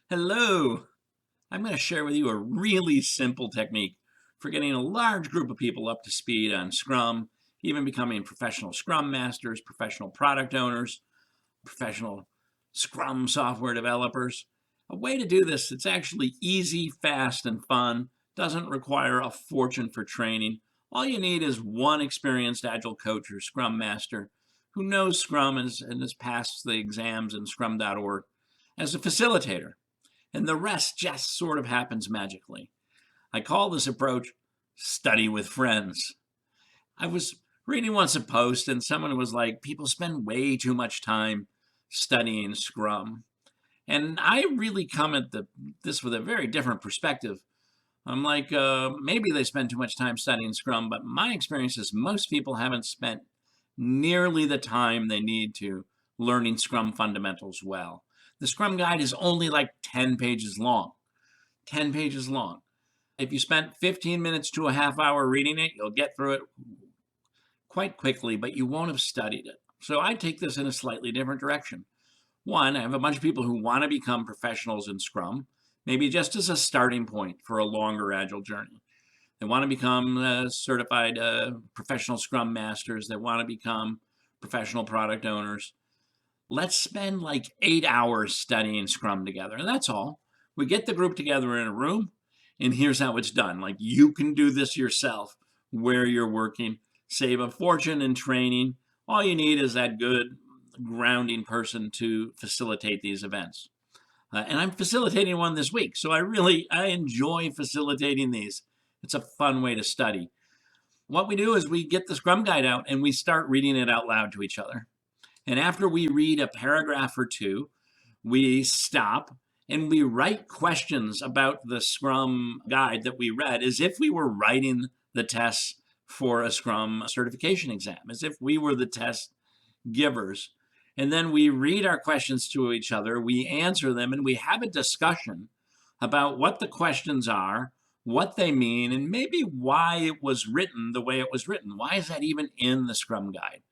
Hello! I'm going to share with you a really simple technique for getting a large group of people up to speed on Scrum, even becoming professional Scrum Masters, professional product owners, professional Scrum software developers. A way to do this that's actually easy, fast, and fun, doesn't require a fortune for training. All you need is one experienced Agile coach or Scrum Master who knows Scrum and has passed the exams in scrum.org as a facilitator, and the rest just sort of happens magically. I call this approach study with friends. I was reading once a post and someone was like, people spend way too much time studying Scrum. And I really come at this with a very different perspective. I'm like, maybe they spend too much time studying Scrum, but my experience is most people haven't spent nearly the time they need to learning Scrum fundamentals well. The Scrum Guide is only like 10 pages long. 10 pages long. If you spent 15 minutes to a half hour reading it, you'll get through it quite quickly, but you won't have studied it. So I take this in a slightly different direction. One, I have a bunch of people who want to become professionals in Scrum, maybe just as a starting point for a longer Agile journey. They want to become certified professional Scrum Masters. They want to become professional product owners. Let's spend like 8 hours studying Scrum together, and that's all. We get the group together in a room, and here's how it's done. Like, you can do this yourself where you're working, save a fortune in training. All you need is that good grounding person to facilitate these events. And I'm facilitating one this week, so I enjoy facilitating these. It's a fun way to study. What we do is we get the Scrum Guide out and we start reading it out loud to each other. And after we read a paragraph or two, we stop and we write questions about the Scrum Guide that we read as if we were writing the tests for a Scrum certification exam, as if we were the test givers. And then we read our questions to each other, we answer them, and we have a discussion about what the questions are, what they mean, and maybe why it was written the way it was written. Why is that even in the Scrum Guide?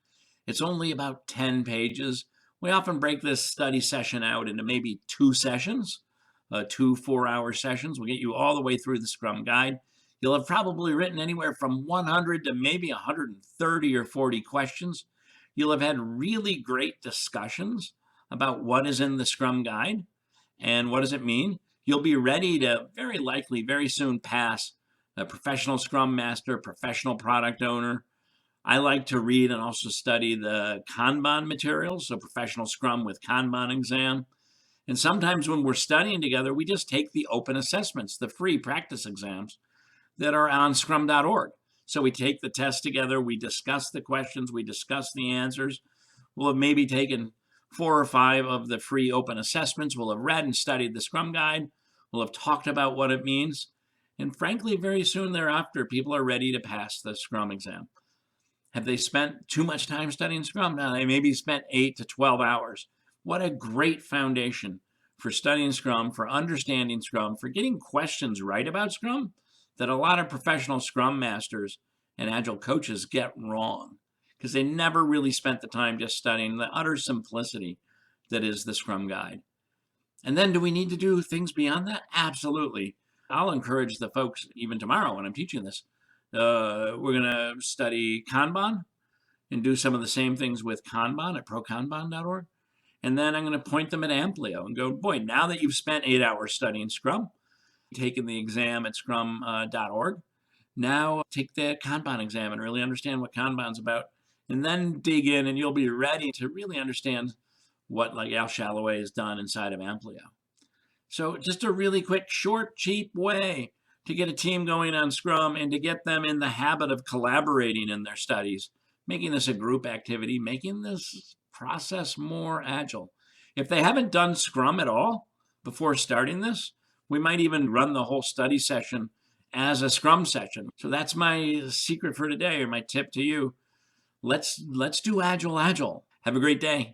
It's only about 10 pages. We often break this study session out into maybe 2 sessions, 2 4-hour sessions. We'll get you all the way through the Scrum Guide. You'll have probably written anywhere from 100 to maybe 130 or 40 questions. You'll have had really great discussions about what is in the Scrum Guide and what does it mean. You'll be ready to very likely very soon pass a professional Scrum Master, professional product owner. I like to read and also study the Kanban materials, so professional Scrum with Kanban exam. And sometimes when we're studying together, we just take the open assessments, the free practice exams that are on scrum.org. So we take the test together, we discuss the questions, we discuss the answers. We'll have maybe taken 4 or 5 of the free open assessments. We'll have read and studied the Scrum Guide. We'll have talked about what it means. And frankly, very soon thereafter, people are ready to pass the Scrum exam. Have they spent too much time studying Scrum? No, they maybe spent 8 to 12 hours. What a great foundation for studying Scrum, for understanding Scrum, for getting questions right about Scrum that a lot of professional Scrum Masters and Agile coaches get wrong because they never really spent the time just studying the utter simplicity that is the Scrum Guide. And then do we need to do things beyond that? Absolutely. I'll encourage the folks even tomorrow when I'm teaching this. We're going to study Kanban and do some of the same things with Kanban at prokanban.org. And then I'm going to point them at Amplio and go, boy, now that you've spent 8 hours studying Scrum, taken the exam at scrum.org, now take the Kanban exam and really understand what Kanban's about. And then dig in and you'll be ready to really understand what like Al Shalloway has done inside of Amplio. So just a really quick, short, cheap way to get a team going on Scrum and to get them in the habit of collaborating in their studies, making this a group activity, making this process more agile. If they haven't done Scrum at all before starting this, we might even run the whole study session as a Scrum session. So that's my secret for today, or my tip to you. Let's do Agile. Have a great day.